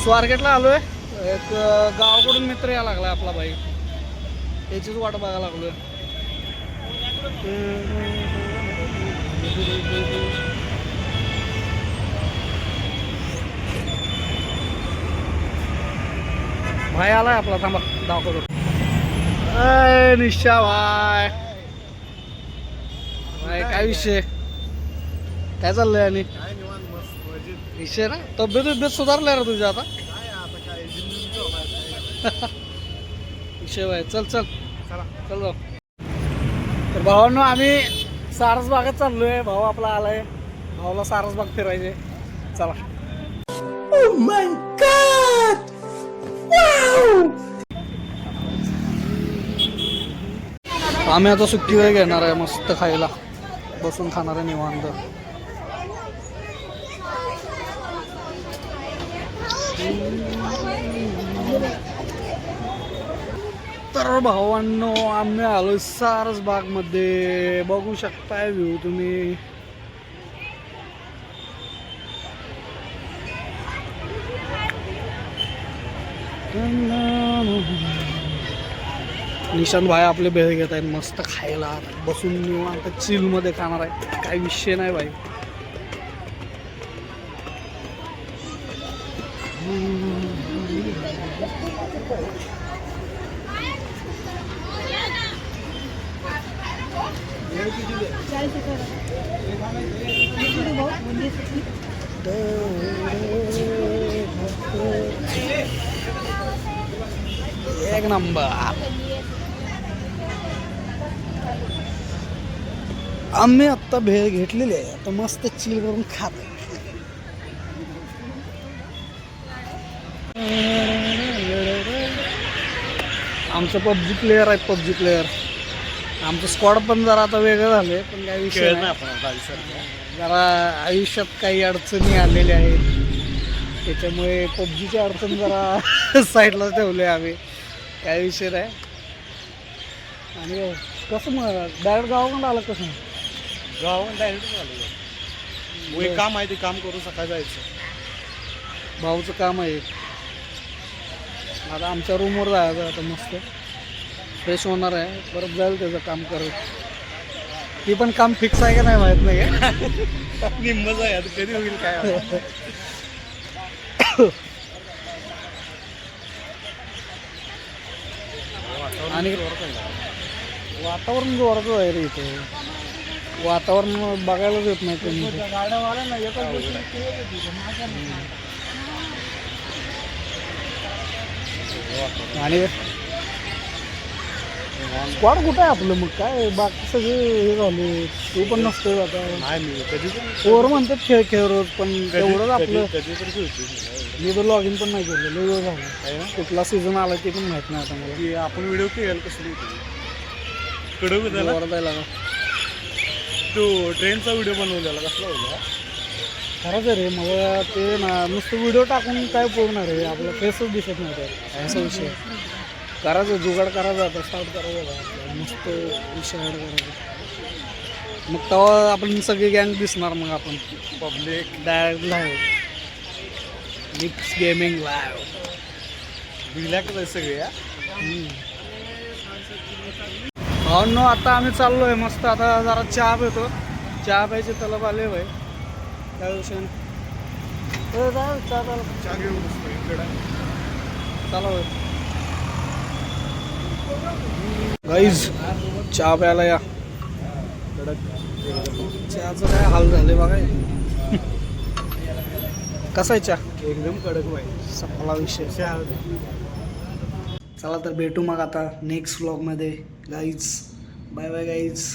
स्वारगेटला आलोय. एक गावाकडून मित्र यायला लागला आपला भाई, याचीच वाट बघायला लागलोय. भाई आलाय आपला, थांबा दाखवतो. निशा भाई, भाई काय विषय, काय चाललंय? आणि विषय ना, तब्येत सुधारलाय रे तुझ्या आता. विषय भाई, चल चल चल जाऊ. तर भावांनो, आम्ही सारसबागेत चाललोय. भाऊ आपला आलाय, भाऊला सारसबाग फिरायचे. चला. Oh my God! Wow! आम्ही आता सुट्टी वेळ घेणार आहे, मस्त खायला बसून खाणार आहे निवांत. तर भावांनो, आम्ही आलोय सारसबाग मध्ये. बघू शकताय व्ह्यू तुम्ही. निशांत भाई आपले भेळ घेत आहेत मस्त खायला, बसून निवांत चिल मध्ये खाणार आहे. काही विषय नाही भाई. एक नंबर. आम्ही आत्ता भेळ घेतलेली आहे, आता मस्त चिल करून खात आहे. आमचं पबजी प्लेयर आहेत, पबजी प्लेयर. आमचं स्क्वॉड पण जरा आता वेगळं झालंय, पण काही विषय नाही. जरा आयुष्यात काही अडचणी आलेल्या आहेत, त्याच्यामुळे पबजीची अडचण जरा साईडला ठेवले आम्ही. काही विषय नाही. आणि कसं मग डायरेक्ट गावाकडून आलं? कसं गावाकडून डायरेक्ट आलं. काम आहे, ते काम करून सकाळी जायचं. भाऊचं काम आहे. आता आमच्या रूमवर जायचं, आता मस्त फ्रेश होणार आहे, परत जाईल त्याचं काम करत. ती पण काम फिक्स आहे का नाही माहीत नाही. निम्मच आहे, आता कधी होईल काय. आणि वातावरण जोराचं आहे रे इथे. वातावरण बघायलाच येत नाही कोणी. आणि स्क्वॉड कुठं आहे आपलं? मग काय बाकी सगळे हे झाले, तू पण नसतोय आता. नाही, कधी पोरं म्हणतात खेळ खेळ रोज, पण तेवढंच आपलं. कधी तर मी तर लॉग इन पण नाही केलं, लय वेळ झालं. कुठला सीझन आला ते पण माहित नाही आता मला. की आपण व्हिडिओ केला कसली कडक जायला तो ट्रेनचा व्हिडिओ बनवलेला कसला होता? खरंच आहे रे. मला ते ना नुसतं व्हिडिओ टाकून काय पोगणार आहे, आपला फेसच दिसत नव्हतं. असा विषय करायचं, जुगाड करायचं, आता स्टार्ट करायचं मस्त विषय ॲड करायचा. मग तेव्हा आपण सगळी गँग दिसणार. मग आपण public direct live, mix gaming live बिलाक सगळे. भावांनो, आता आम्ही चाललो आहे मस्त. आता जरा चहा पितो, चहा प्यायचे तलब आले भाई. काय विषय चहा घेऊन बसतो इकडे. चला भाई गाईज, चहा प्यायला या. चहाचं काय हाल झाले बघा. कसा आहे चहा? एकदम कडक भाई, संपला विषय. चला तर भेटू मग आता नेक्स्ट व्लॉगमध्ये गाईज. Bye bye guys.